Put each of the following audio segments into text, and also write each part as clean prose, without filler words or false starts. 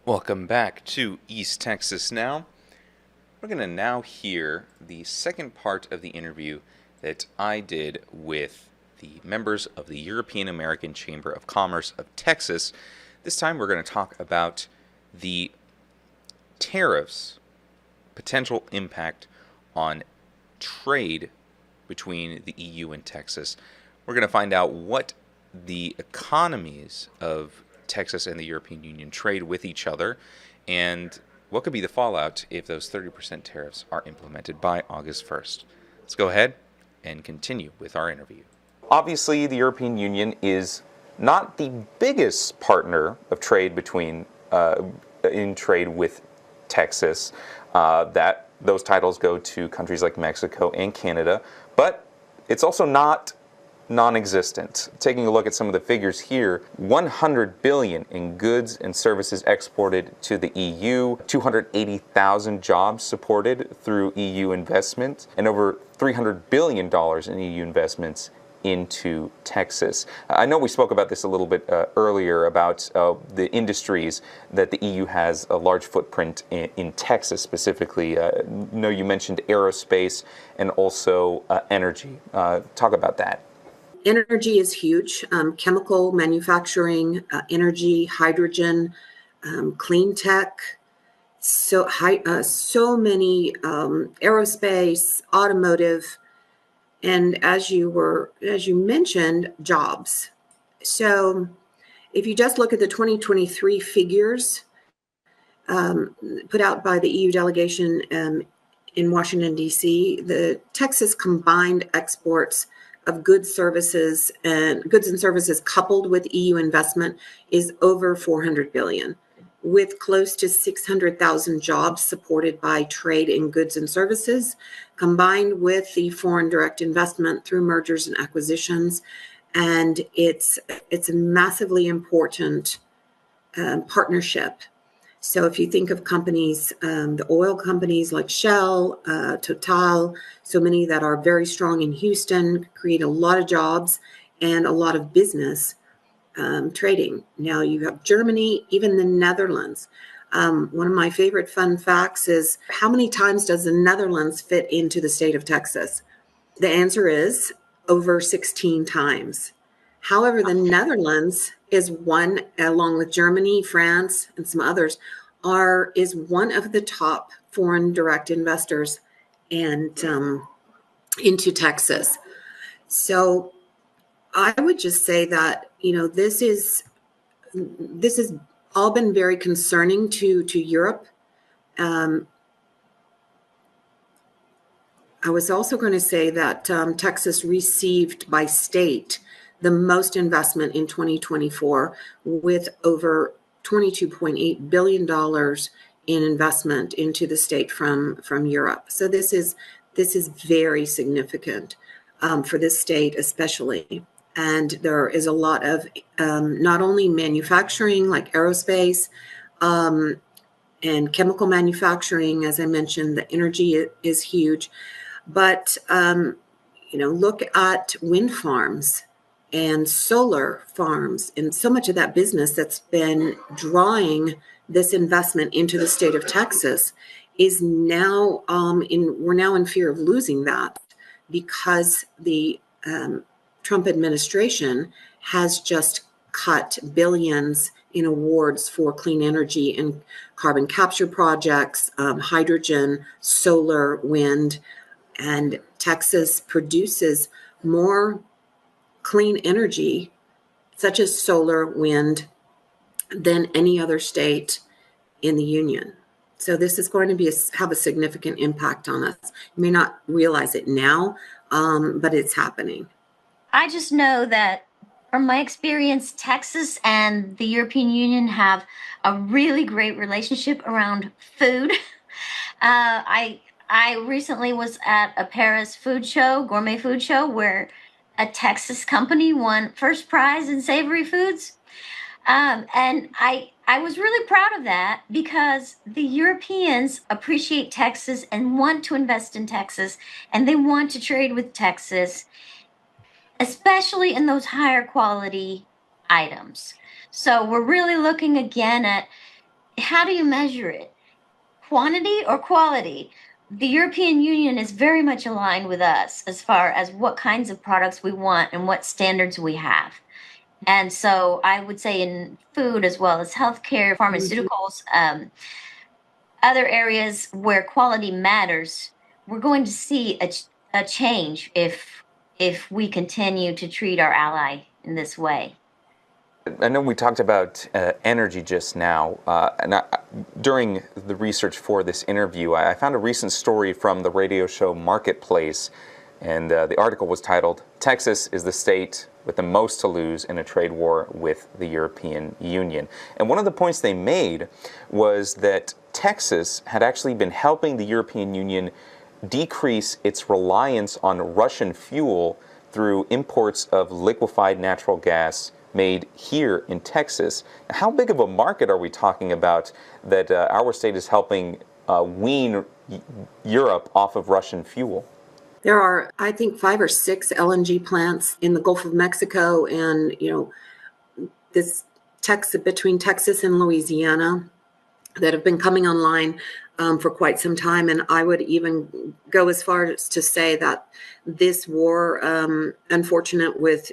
Welcome back to East Texas Now. We're going to now hear the second part of the interview that I did with the members of the European American Chamber of Commerce of Texas. This time we're going to talk about the tariffs, potential impact on trade between the EU and Texas. We're going to find out what the economies of Texas and the European Union trade with each other, and what could be the fallout if those 30% tariffs are implemented by August 1st. Let's go ahead and continue with our interview. Obviously, the European Union is not the biggest partner of trade in trade with Texas. That those titles go to countries like Mexico and Canada, but it's also not non-existent. Taking a look at some of the figures here, 100 billion in goods and services exported to the EU, 280,000 jobs supported through EU investment, and over $300 billion in EU investments into Texas. I know we spoke about this a little bit earlier about the industries that the EU has a large footprint in Texas specifically. I know you mentioned aerospace and also energy. Talk about that. Energy is huge. Chemical manufacturing, energy, hydrogen, clean tech. So many aerospace, automotive, and as you mentioned, jobs. So if you just look at the 2023 figures put out by the EU delegation in Washington, D.C., the Texas combined exports of goods and services coupled with EU investment is over 400 billion, with close to 600,000 jobs supported by trade in goods and services, combined with the foreign direct investment through mergers and acquisitions. And it's a massively important partnership. So if you think of companies, the oil companies like Shell, Total, so many that are very strong in Houston, create a lot of jobs and a lot of business trading. Now you have Germany, even the Netherlands. One of my favorite fun facts is how many times does the Netherlands fit into the state of Texas? The answer is over 16 times. However, the Netherlands is one, along with Germany, France, and some others, is one of the top foreign direct investors and into Texas. So I would just say that, this has all been very concerning to Europe. I was also going to say that Texas received by state the most investment in 2024, with over $22.8 billion in investment into the state from Europe. So this is very significant for this state especially. And there is a lot of not only manufacturing like aerospace and chemical manufacturing, as I mentioned, the energy is huge, but look at wind farms and solar farms, and so much of that business that's been drawing this investment into the state of Texas is now we're now in fear of losing that, because the Trump administration has just cut billions in awards for clean energy and carbon capture projects, hydrogen, solar, wind, and Texas produces more clean energy, such as solar, wind, than any other state in the union. So this is going to have a significant impact on us. You may not realize it now, but it's happening. I just know that from my experience, Texas and the European Union have a really great relationship around food. I recently was at a Paris gourmet food show, where a Texas company won first prize in savory foods. And I was really proud of that, because the Europeans appreciate Texas and want to invest in Texas, and they want to trade with Texas, especially in those higher quality items. So we're really looking again at how do you measure it? Quantity or quality? The European Union is very much aligned with us as far as what kinds of products we want and what standards we have. And so I would say in food as well as healthcare, Mhm. pharmaceuticals, other areas where quality matters, we're going to see a change if we continue to treat our ally in this way. I know we talked about energy just now, during the research for this interview, I found a recent story from the radio show Marketplace, and the article was titled, "Texas is the state with the most to lose in a trade war with the European Union." And one of the points they made was that Texas had actually been helping the European Union decrease its reliance on Russian fuel through imports of liquefied natural gas made here in Texas. How big of a market are we talking about that our state is helping wean Europe off of Russian fuel? There are, I think, 5 or 6 LNG plants in the Gulf of Mexico, and this Texas, between Texas and Louisiana, that have been coming online for quite some time. And I would even go as far as to say that this war, unfortunate with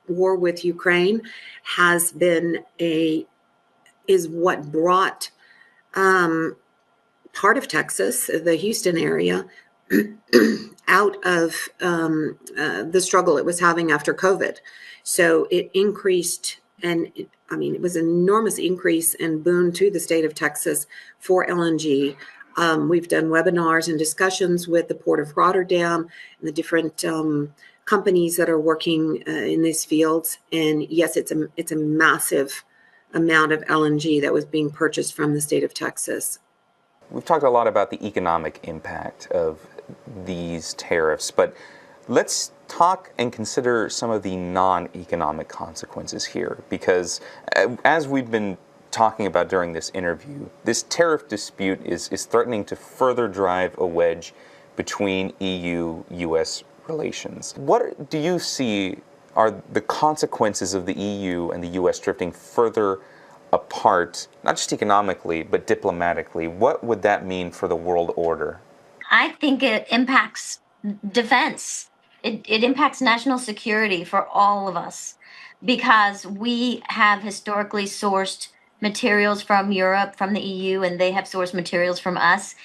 war with Ukraine, has been is what brought part of Texas, the Houston area, out of the struggle it was having after COVID. So it increased, and it was an enormous increase and boon to the state of Texas for LNG. We've done webinars and discussions with the Port of Rotterdam and the different companies that are working in these fields. And yes, it's a massive amount of LNG that was being purchased from the state of Texas. We've talked a lot about the economic impact of these tariffs, but let's talk and consider some of the non-economic consequences here, because as we've been talking about during this interview, this tariff dispute is threatening to further drive a wedge between EU-US relations. What do you see are the consequences of the EU and the US drifting further apart, not just economically, but diplomatically? What would that mean for the world order? I think it impacts defense. It impacts national security for all of us because we have historically sourced materials from Europe, from the EU, and they have sourced materials from us.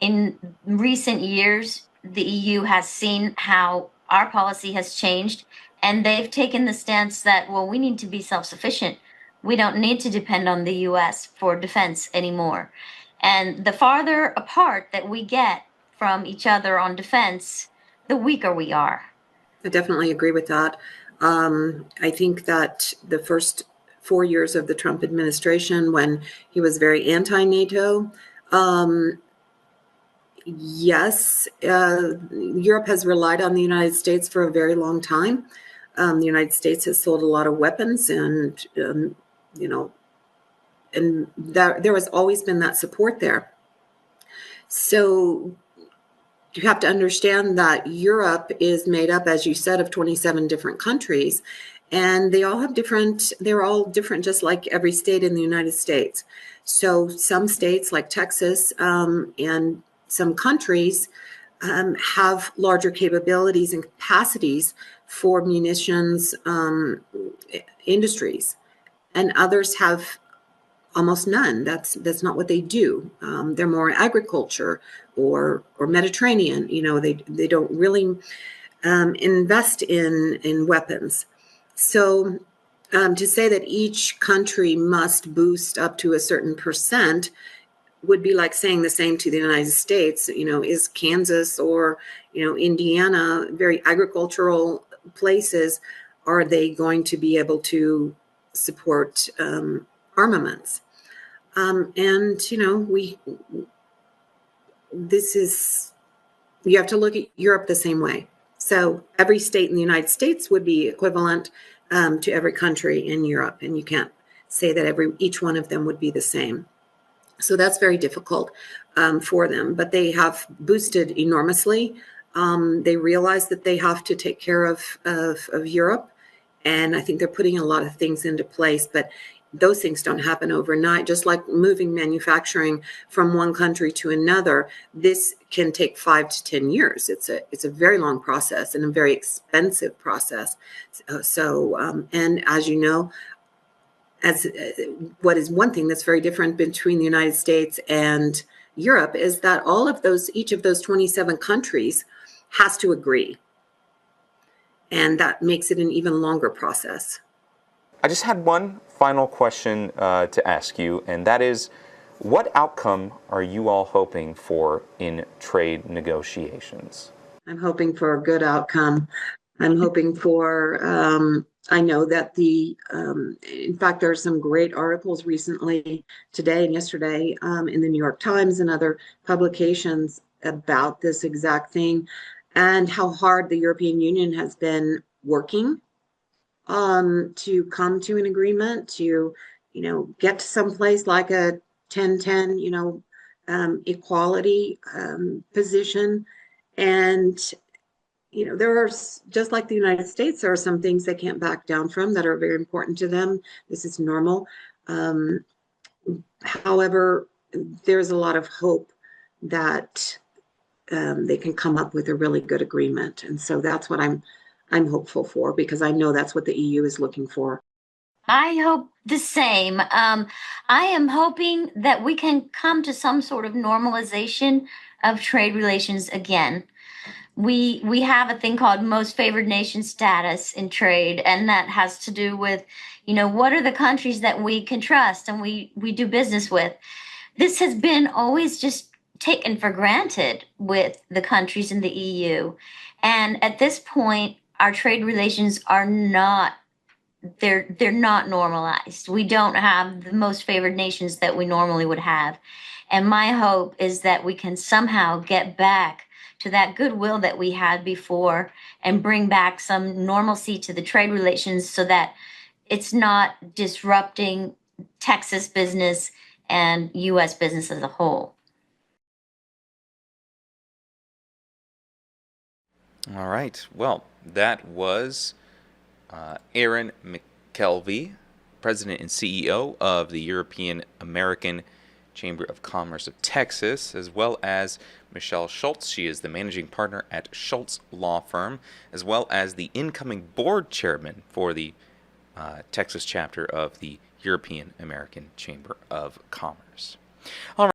In recent years, the EU has seen how our policy has changed, and they've taken the stance that, well, we need to be self sufficient. We don't need to depend on the US for defense anymore. And the farther apart that we get from each other on defense, the weaker we are. I definitely agree with that. I think that the first 4 years of the Trump administration, when he was very anti-NATO, yes, Europe has relied on the United States for a very long time. The United States has sold a lot of weapons, and and there has always been that support there. So you have to understand that Europe is made up, as you said, of 27 different countries, and they're all different, just like every state in the United States. So some states like Texas and some countries have larger capabilities and capacities for munitions industries, and others have almost none. That's not what they do. They're more agriculture or Mediterranean. They don't really invest in weapons. So to say that each country must boost up to a certain percent would be like saying the same to the United States. Is Kansas or Indiana, very agricultural places, are they going to be able to support armaments? And you have to look at Europe the same way. So every state in the United States would be equivalent to every country in Europe, and you can't say that each one of them would be the same. So that's very difficult for them, but they have boosted enormously. They realize that they have to take care of Europe, and I think they're putting a lot of things into place. But those things don't happen overnight. Just like moving manufacturing from one country to another, this can take 5 to 10 years. It's a very long process and a very expensive process. And as you know, as what is one thing that's very different between the United States and Europe is that each of those 27 countries has to agree, and that makes it an even longer process. I just had one final question to ask you, and that is, what outcome are you all hoping for in trade negotiations? I'm hoping for a good outcome. I'm hoping for, I know that in fact, there are some great articles recently, today and yesterday, in the New York Times and other publications about this exact thing, and how hard the European Union has been working to come to an agreement, to, get to some place like a 10-10, equality position. And, there are, just like the United States, there are some things they can't back down from that are very important to them. This is normal. However, there's a lot of hope that they can come up with a really good agreement. And so that's what I'm hopeful for, because I know that's what the EU is looking for. I hope the same. I am hoping that we can come to some sort of normalization of trade relations again. We have a thing called most favored nation status in trade, and that has to do with, what are the countries that we can trust and we do business with. This has been always just taken for granted with the countries in the EU. And at this point, our trade relations are not they're not normalized. We don't have the most favored nations that we normally would have. And my hope is that we can somehow get back to that goodwill that we had before and bring back some normalcy to the trade relations so that it's not disrupting Texas business and US business as a whole. All right. Well, that was Erin McKelvey, President and CEO of the European American Chamber of Commerce of Texas, as well as Michelle Schultz. She is the managing partner at Schultz Law Firm, as well as the incoming board chairman for the Texas chapter of the European American Chamber of Commerce. All right.